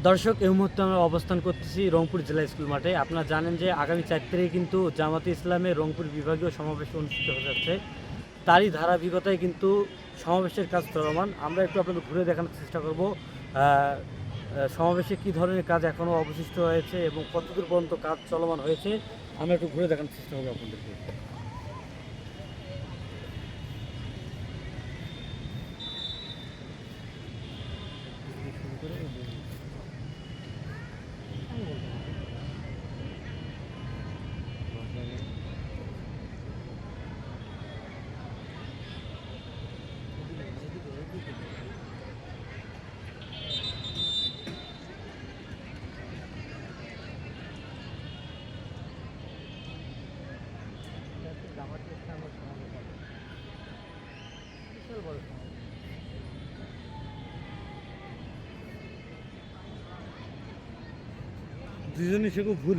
দর্শক, এই মুহূর্তে আমরা অবস্থান করতেছি রংপুর জেলা স্কুল মাঠে। আপনারা জানেন যে আগামী 4 তারিখে কিন্তু জামাতে ইসলামের রংপুর বিভাগীয় সমাবেশ অনুষ্ঠিত হতে যাচ্ছে। তারই ধারাবাহিকতায় কিন্তু সমাবেশের কাজ চলমান। আমরা একটু আপনাদের ঘুরে দেখানোর চেষ্টা করব সমাবেশে কী ধরনের কাজ এখনও অবশিষ্ট হয়েছে এবং কতদূর পর্যন্ত কাজ চলমান হয়েছে। আমরা একটু ঘুরে দেখানোর চেষ্টা করবো আপনাদেরকে। দুজনই সে খুব ভুল